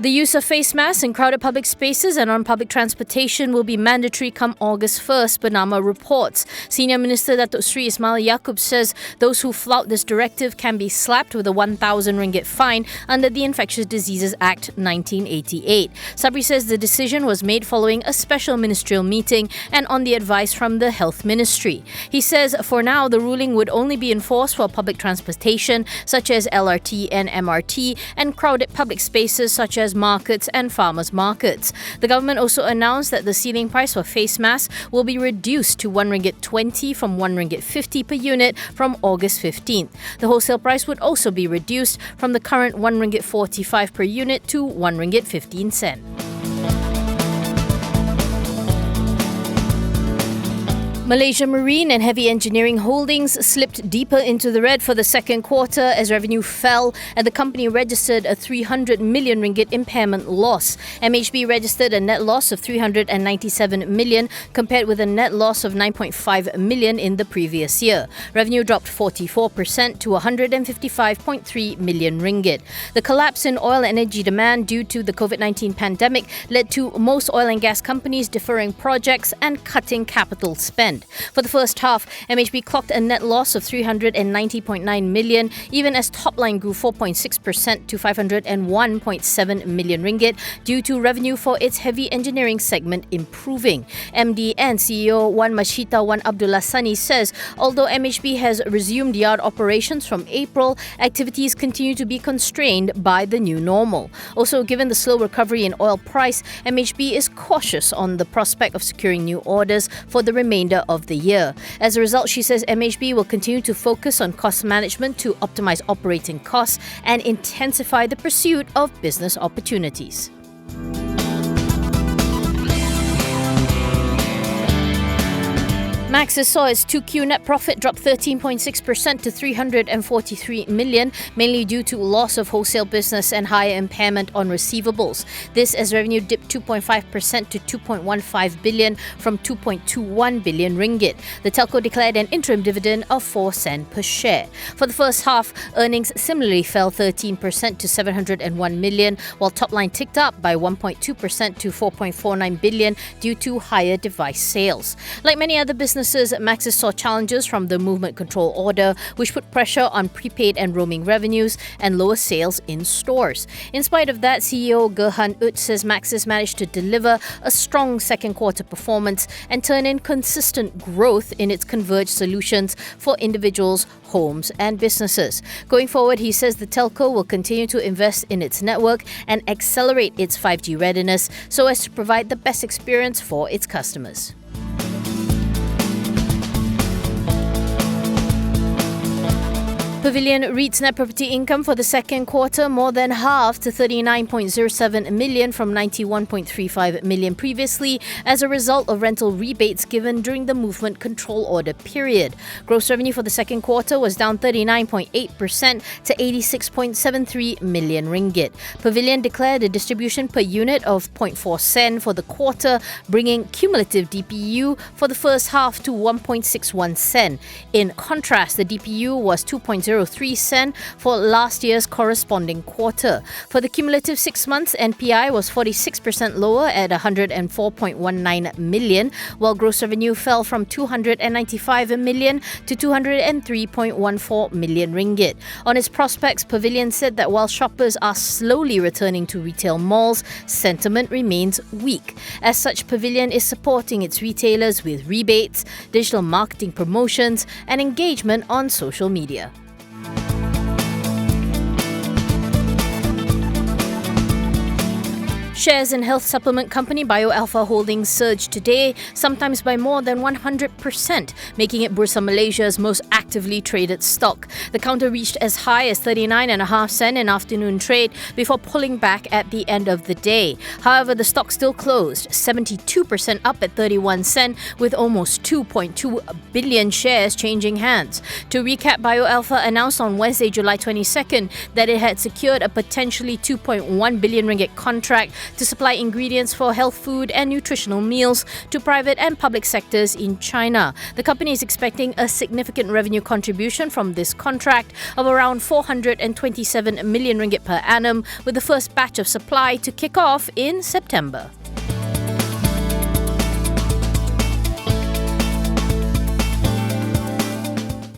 The use of face masks in crowded public spaces and on public transportation will be mandatory come August 1st, Bernama reports. Senior Minister Datuk Sri Ismail Yaakob says those who flout this directive can be slapped with a 1,000 ringgit fine under the Infectious Diseases Act 1988. Sabri says the decision was made following a special ministerial meeting and on the advice from the Health Ministry. He says for now the ruling would only be enforced for public transportation such as LRT and MRT and crowded public spaces such as markets and farmers' markets. The government also announced that the ceiling price for face masks will be reduced to RM1.20 from RM1.50 per unit from August 15th. The wholesale price would also be reduced from the current RM1.45 per unit to RM1.15. Malaysia Marine and Heavy Engineering Holdings slipped deeper into the red for the second quarter as revenue fell and the company registered a 300 million ringgit impairment loss. MHB registered a net loss of 397 million compared with a net loss of 9.5 million in the previous year. Revenue dropped 44% to 155.3 million ringgit. The collapse in oil and energy demand due to the COVID-19 pandemic led to most oil and gas companies deferring projects and cutting capital spend. For the first half, MHB clocked a net loss of 390.9 million, even as top line grew 4.6% to 501.7 million ringgit due to revenue for its heavy engineering segment improving. MD and CEO Wan Mashita Wan Abdullah Sani says although MHB has resumed yard operations from April, activities continue to be constrained by the new normal. Also, given the slow recovery in oil price, MHB is cautious on the prospect of securing new orders for the remainder of the year. As a result, she says MHB will continue to focus on cost management to optimize operating costs and intensify the pursuit of business opportunities. Maxis saw its 2Q net profit drop 13.6% to 343 million, mainly due to loss of wholesale business and higher impairment on receivables. This as revenue dipped 2.5% to 2.15 billion from 2.21 billion ringgit. The telco declared an interim dividend of 4 cents per share. For the first half, earnings similarly fell 13% to 701 million, while top line ticked up by 1.2% to 4.49 billion due to higher device sales. Like many other businesses, Maxis saw challenges from the movement control order, which put pressure on prepaid and roaming revenues and lower sales in stores. In spite of that, CEO Gerhan Ut says Maxis managed to deliver a strong second quarter performance and turn in consistent growth in its converged solutions for individuals, homes and businesses. Going forward, he says the telco will continue to invest in its network and accelerate its 5G readiness so as to provide the best experience for its customers. Pavilion REIT's net property income for the second quarter more than halved to 39.07 million from 91.35 million previously as a result of rental rebates given during the movement control order period. Gross revenue for the second quarter was down 39.8% to 86.73 million ringgit. Pavilion declared a distribution per unit of 0.4 cent for the quarter, bringing cumulative DPU for the first half to 1.61 cent. In contrast, the DPU was 2.03 cent for last year's corresponding quarter. For the cumulative 6 months, NPI was 46% lower at 104.19 million, while gross revenue fell from 295 million to 203.14 million ringgit. On its prospects, Pavilion said that while shoppers are slowly returning to retail malls, sentiment remains weak. As such, Pavilion is supporting its retailers with rebates, digital marketing promotions, and engagement on social media. Shares in health supplement company Bioalpha Holdings surged today, sometimes by more than 100%, making it Bursa Malaysia's most actively traded stock. The counter reached as high as 39.5 cents in afternoon trade before pulling back at the end of the day. However, the stock still closed 72% up at 31 cents, with almost 2.2 billion shares changing hands. To recap, Bioalpha announced on Wednesday, July 22nd, that it had secured a potentially 2.1 billion ringgit contract to supply ingredients for health food and nutritional meals to private and public sectors in China. The company is expecting a significant revenue contribution from this contract of around 427 million ringgit per annum, with the first batch of supply to kick off in September.